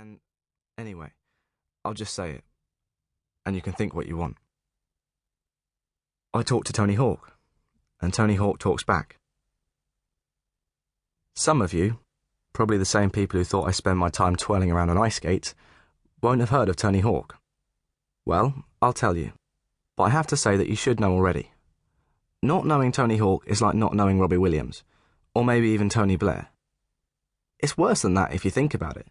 And anyway, I'll just say it, and you can think what you want. I talk to Tony Hawk, and Tony Hawk talks back. Some of you, probably the same people who thought I spend my time twirling around on ice skates, won't have heard of Tony Hawk. Well, I'll tell you, but I have to say that you should know already. Not knowing Tony Hawk is like not knowing Robbie Williams, or maybe even Tony Blair. It's worse than that if you think about it,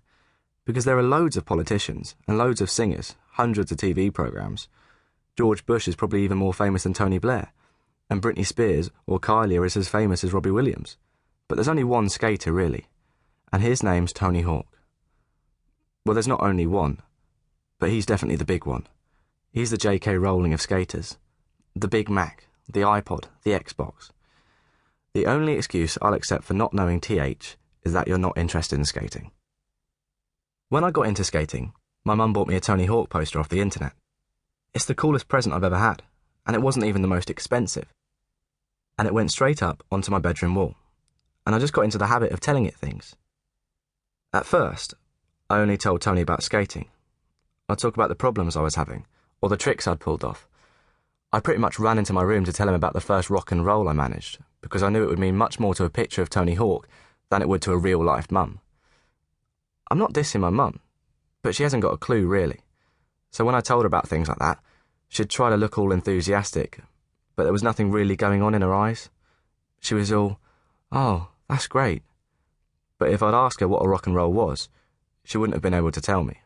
because there are loads of politicians and loads of singers, hundreds of TV programmes. George Bush is probably even more famous than Tony Blair, and Britney Spears or Kylie is as famous as Robbie Williams. But there's only one skater, really, and his name's Tony Hawk. Well, there's not only one, but he's definitely the big one. He's the J.K. Rowling of skaters. The Big Mac, the iPod, the Xbox. The only excuse I'll accept for not knowing TH is that you're not interested in skating. When I got into skating, my mum bought me a Tony Hawk poster off the internet. It's the coolest present I've ever had, and it wasn't even the most expensive. And it went straight up onto my bedroom wall, and I just got into the habit of telling it things. At first, I only told Tony about skating. I'd talk about the problems I was having, or the tricks I'd pulled off. I pretty much ran into my room to tell him about the first rock and roll I managed, because I knew it would mean much more to a picture of Tony Hawk than it would to a real-life mum. I'm not dissing my mum, but she hasn't got a clue, really. So when I told her about things like that, she'd try to look all enthusiastic, but there was nothing really going on in her eyes. She was all, "Oh, that's great." But if I'd asked her what a rock and roll was, she wouldn't have been able to tell me.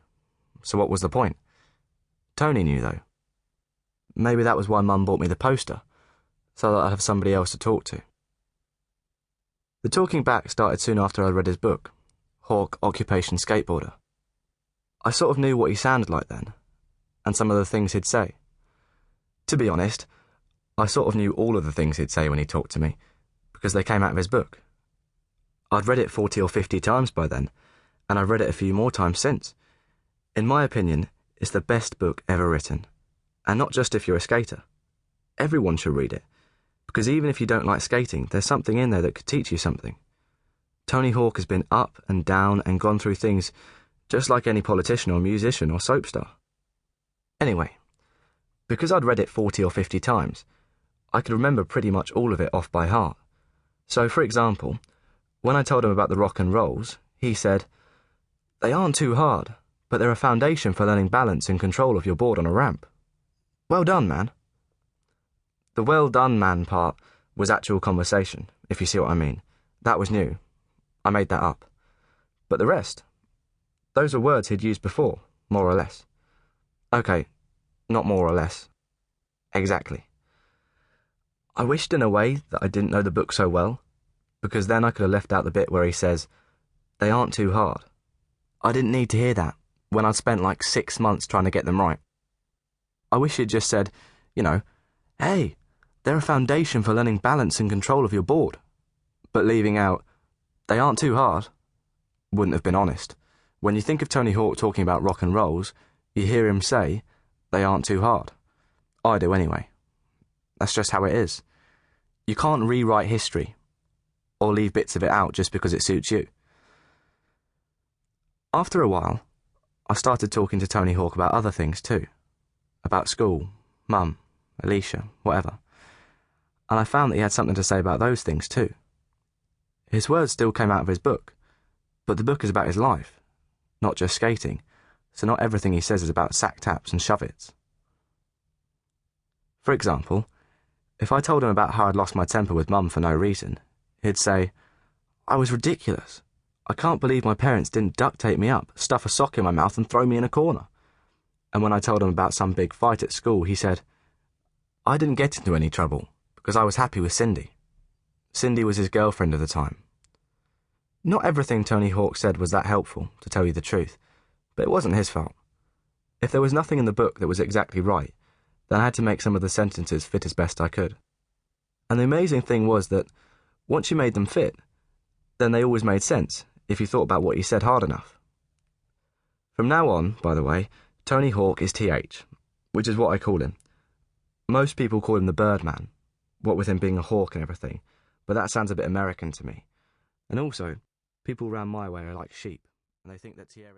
So what was the point? Tony knew, though. Maybe that was why Mum bought me the poster, so that I'd have somebody else to talk to. The talking back started soon after I read his book, Hawk Occupation Skateboarder. I sort of knew what he sounded like then, and some of the things he'd say. To be honest, I sort of knew all of the things he'd say when he talked to me, because they came out of his book. I'd read it 40 or 50 times by then, and I've read it a few more times since. In my opinion, it's the best book ever written. And not just if you're a skater. Everyone should read it, because even if you don't like skating, there's something in there that could teach you something. Tony Hawk has been up and down and gone through things just like any politician or musician or soap star. Anyway, because I'd read it 40 or 50 times, I could remember pretty much all of it off by heart. So, for example, when I told him about the rock and rolls, he said, "They aren't too hard, but they're a foundation for learning balance and control of your board on a ramp." Well done, man. The well done, man part was actual conversation, if you see what I mean. That was new. I made that up. But the rest, those were words he'd used before, more or less. Okay, not more or less. Exactly. I wished in a way that I didn't know the book so well, because then I could have left out the bit where he says, "They aren't too hard." I didn't need to hear that when I'd spent like 6 months trying to get them right. I wish he'd just said, "Hey, they're a foundation for learning balance and control of your board." But leaving out, "They aren't too hard," wouldn't have been honest. When you think of Tony Hawk talking about rock and rolls, you hear him say, "They aren't too hard." I do anyway. That's just how it is. You can't rewrite history, or leave bits of it out just because it suits you. After a while, I started talking to Tony Hawk about other things too. About school, Mum, Alicia, whatever. And I found that he had something to say about those things too. His words still came out of his book, but the book is about his life, not just skating, so not everything he says is about sack taps and shove-its. For example, if I told him about how I'd lost my temper with Mum for no reason, he'd say, "I was ridiculous. I can't believe my parents didn't duct tape me up, stuff a sock in my mouth and throw me in a corner." And when I told him about some big fight at school, he said, "I didn't get into any trouble because I was happy with Cindy." Cindy was his girlfriend at the time. Not everything Tony Hawk said was that helpful, to tell you the truth, but it wasn't his fault. If there was nothing in the book that was exactly right, then I had to make some of the sentences fit as best I could. And the amazing thing was that once you made them fit, then they always made sense if you thought about what he said hard enough. From now on, by the way, Tony Hawk is TH, which is what I call him. Most people call him the Birdman, what with him being a hawk and everything, but that sounds a bit American to me. And also, people around my way are like sheep, and they think that Thierry...